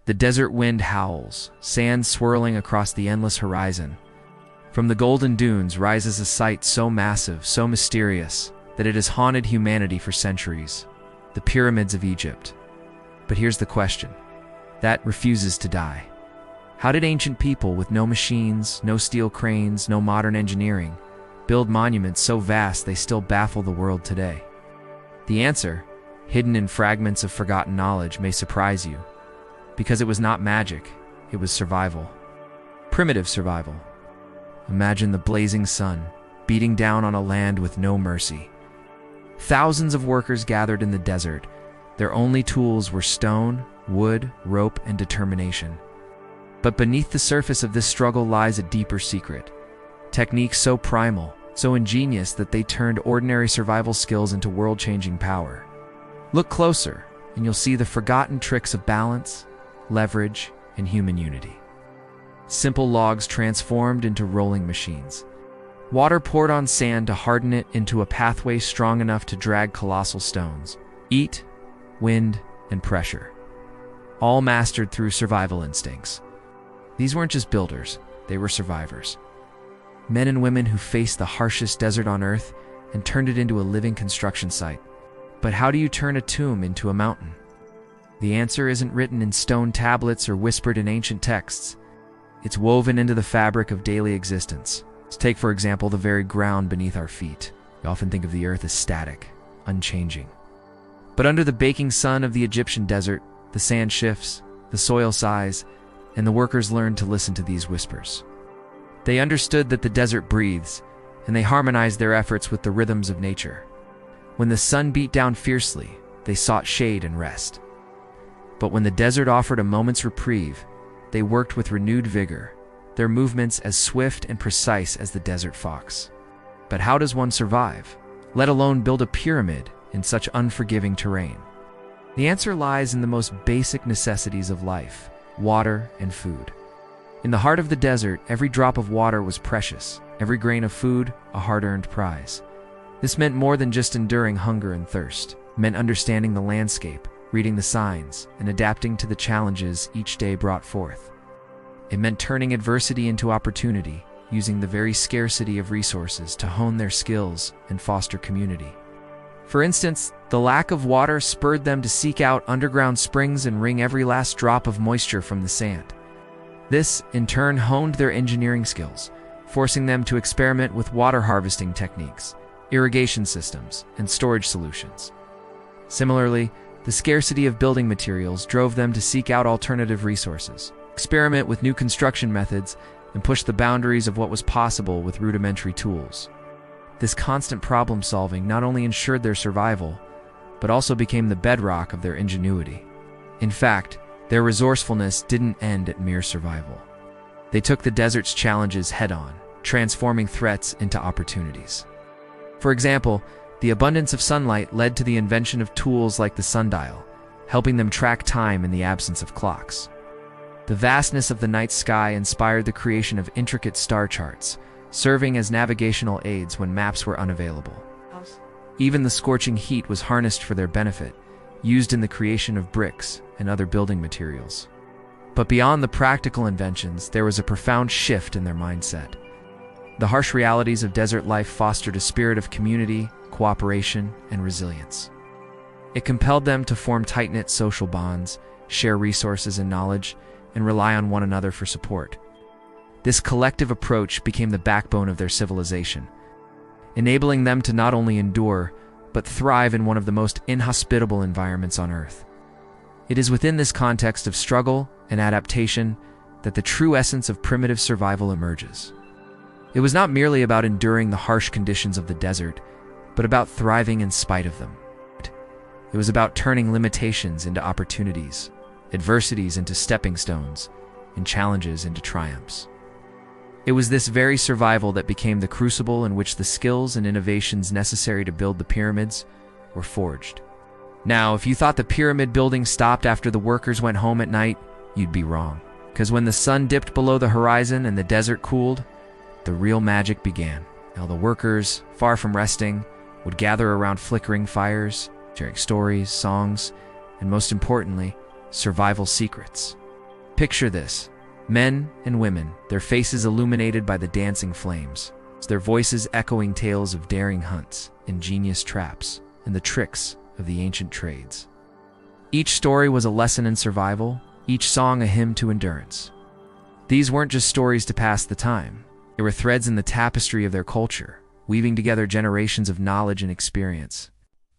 The desert wind howls, sand swirling across the endless horizon. From the golden dunes rises a sight so massive, so mysterious, that it has haunted humanity for centuries: the pyramids of Egypt. But here's the question that refuses to die. How did ancient people with no machines, no steel cranes, no modern engineering, build monuments so vast they still baffle the world today? The answer, hidden in fragments of forgotten knowledge, may surprise you. Because it was not magic, it was survival. Primitive survival. Imagine the blazing sun, beating down on a land with no mercy. Thousands of workers gathered in the desert. Their only tools were stone, wood, rope, and determination. But beneath the surface of this struggle lies a deeper secret. Techniques so primal, so ingenious that they turned ordinary survival skills into world-changing power. Look closer, and you'll see the forgotten tricks of balance, leverage, and human unity. Simple logs transformed into rolling machines. Water poured on sand to harden it into a pathway strong enough to drag colossal stones. Heat, wind, and pressure. All mastered through survival instincts. These weren't just builders, they were survivors. Men and women who faced the harshest desert on Earth and turned it into a living construction site. But how do you turn a tomb into a mountain? The answer isn't written in stone tablets or whispered in ancient texts. It's woven into the fabric of daily existence. Let's take, for example, the very ground beneath our feet. We often think of the earth as static, unchanging. But under the baking sun of the Egyptian desert, the sand shifts, the soil sighs, and the workers learned to listen to these whispers. They understood that the desert breathes, and they harmonized their efforts with the rhythms of nature. When the sun beat down fiercely, they sought shade and rest. But when the desert offered a moment's reprieve, they worked with renewed vigor, their movements as swift and precise as the desert fox. But how does one survive, let alone build a pyramid in such unforgiving terrain? The answer lies in the most basic necessities of life: water and food. In the heart of the desert, every drop of water was precious, every grain of food a hard-earned prize. This meant more than just enduring hunger and thirst. It meant understanding the landscape, reading the signs, and adapting to the challenges each day brought forth. It meant turning adversity into opportunity, using the very scarcity of resources to hone their skills and foster community. For instance, the lack of water spurred them to seek out underground springs and wring every last drop of moisture from the sand. This, in turn, honed their engineering skills, forcing them to experiment with water harvesting techniques, irrigation systems, and storage solutions. Similarly, the scarcity of building materials drove them to seek out alternative resources, experiment with new construction methods, and push the boundaries of what was possible with rudimentary tools. This constant problem-solving not only ensured their survival, but also became the bedrock of their ingenuity. In fact, their resourcefulness didn't end at mere survival. They took the desert's challenges head-on, transforming threats into opportunities. For example, the abundance of sunlight led to the invention of tools like the sundial, helping them track time in the absence of clocks. The vastness of the night sky inspired the creation of intricate star charts, serving as navigational aids when maps were unavailable. Even the scorching heat was harnessed for their benefit, used in the creation of bricks and other building materials. But beyond the practical inventions, there was a profound shift in their mindset. The harsh realities of desert life fostered a spirit of community, cooperation, and resilience. It compelled them to form tight-knit social bonds, share resources and knowledge, and rely on one another for support. This collective approach became the backbone of their civilization, enabling them to not only endure, but thrive in one of the most inhospitable environments on Earth. It is within this context of struggle and adaptation that the true essence of primitive survival emerges. It was not merely about enduring the harsh conditions of the desert, but about thriving in spite of them. It was about turning limitations into opportunities, adversities into stepping stones, and challenges into triumphs. It was this very survival that became the crucible in which the skills and innovations necessary to build the pyramids were forged. Now, if you thought the pyramid building stopped after the workers went home at night, you'd be wrong. Because when the sun dipped below the horizon and the desert cooled, the real magic began. Now the workers, far from resting, would gather around flickering fires, sharing stories, songs, and most importantly, survival secrets. Picture this: men and women, their faces illuminated by the dancing flames, their voices echoing tales of daring hunts, ingenious traps, and the tricks of the ancient trades. Each story was a lesson in survival, each song a hymn to endurance. These weren't just stories to pass the time. They were threads in the tapestry of their culture, weaving together generations of knowledge and experience.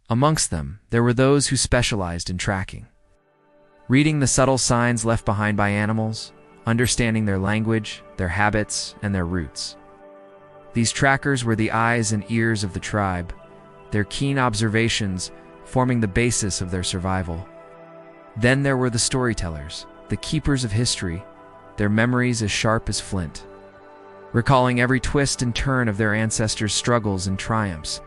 Amongst them, there were those who specialized in tracking. Reading the subtle signs left behind by animals, understanding their language, their habits, and their roots. These trackers were the eyes and ears of the tribe, their keen observations forming the basis of their survival. Then there were the storytellers, the keepers of history, their memories as sharp as flint, recalling every twist and turn of their ancestors' struggles and triumphs.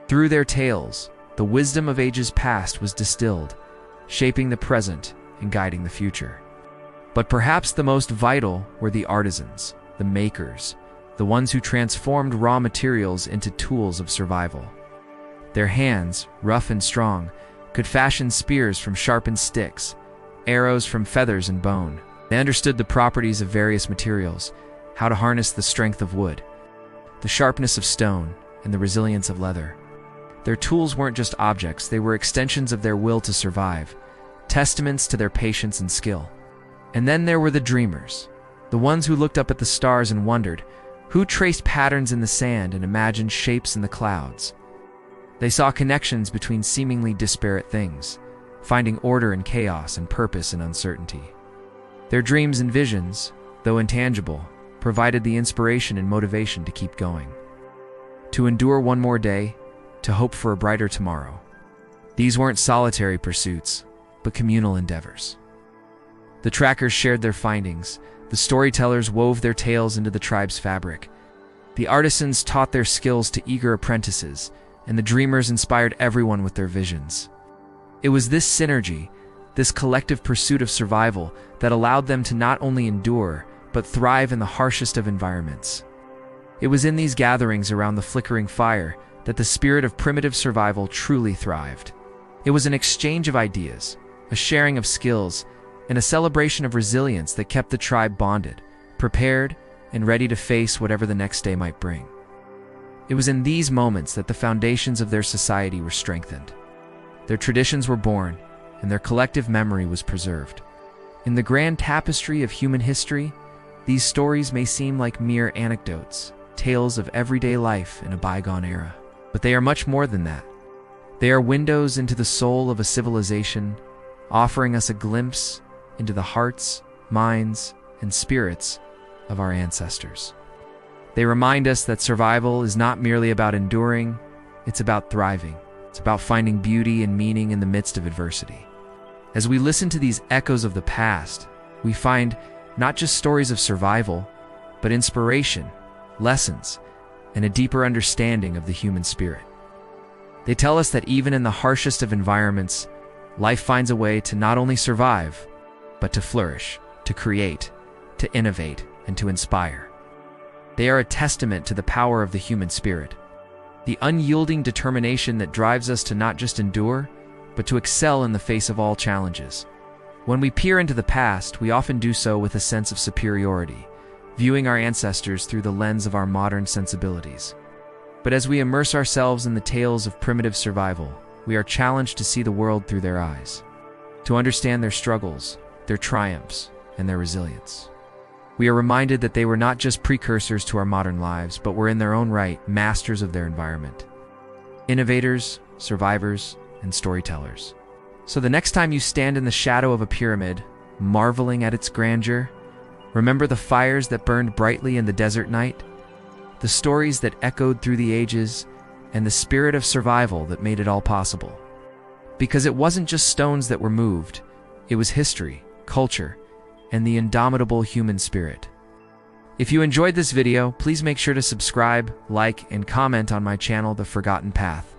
Through their tales, the wisdom of ages past was distilled, shaping the present and guiding the future. But perhaps the most vital were the artisans, the makers, the ones who transformed raw materials into tools of survival. Their hands, rough and strong, could fashion spears from sharpened sticks, arrows from feathers and bone. They understood the properties of various materials, how to harness the strength of wood, the sharpness of stone, and the resilience of leather. Their tools weren't just objects, they were extensions of their will to survive, testaments to their patience and skill. And then there were the dreamers, the ones who looked up at the stars and wondered, who traced patterns in the sand and imagined shapes in the clouds. They saw connections between seemingly disparate things, finding order in chaos and purpose in uncertainty. Their dreams and visions, though intangible, provided the inspiration and motivation to keep going, to endure one more day, to hope for a brighter tomorrow. These weren't solitary pursuits, but communal endeavors. The trackers shared their findings, the storytellers wove their tales into the tribe's fabric, the artisans taught their skills to eager apprentices, and the dreamers inspired everyone with their visions. It was this synergy, this collective pursuit of survival, that allowed them to not only endure, but thrive in the harshest of environments. It was in these gatherings around the flickering fire that the spirit of primitive survival truly thrived. It was an exchange of ideas, a sharing of skills, and a celebration of resilience that kept the tribe bonded, prepared, and ready to face whatever the next day might bring. It was in these moments that the foundations of their society were strengthened. Their traditions were born, and their collective memory was preserved. In the grand tapestry of human history, these stories may seem like mere anecdotes, tales of everyday life in a bygone era. But they are much more than that. They are windows into the soul of a civilization, offering us a glimpse into the hearts, minds, and spirits of our ancestors. They remind us that survival is not merely about enduring, it's about thriving. It's about finding beauty and meaning in the midst of adversity. As we listen to these echoes of the past, we find not just stories of survival, but inspiration, lessons, and a deeper understanding of the human spirit. They tell us that even in the harshest of environments, life finds a way to not only survive, but to flourish, to create, to innovate, and to inspire. They are a testament to the power of the human spirit, the unyielding determination that drives us to not just endure, but to excel in the face of all challenges. When we peer into the past, we often do so with a sense of superiority, viewing our ancestors through the lens of our modern sensibilities. But as we immerse ourselves in the tales of primitive survival, we are challenged to see the world through their eyes, to understand their struggles, their triumphs, and their resilience. We are reminded that they were not just precursors to our modern lives, but were in their own right masters of their environment, innovators, survivors, and storytellers. So the next time you stand in the shadow of a pyramid, marveling at its grandeur, remember the fires that burned brightly in the desert night, the stories that echoed through the ages, and the spirit of survival that made it all possible. Because it wasn't just stones that were moved, it was history, culture, and the indomitable human spirit. If you enjoyed this video, please make sure to subscribe, like, and comment on my channel, The Forgotten Path.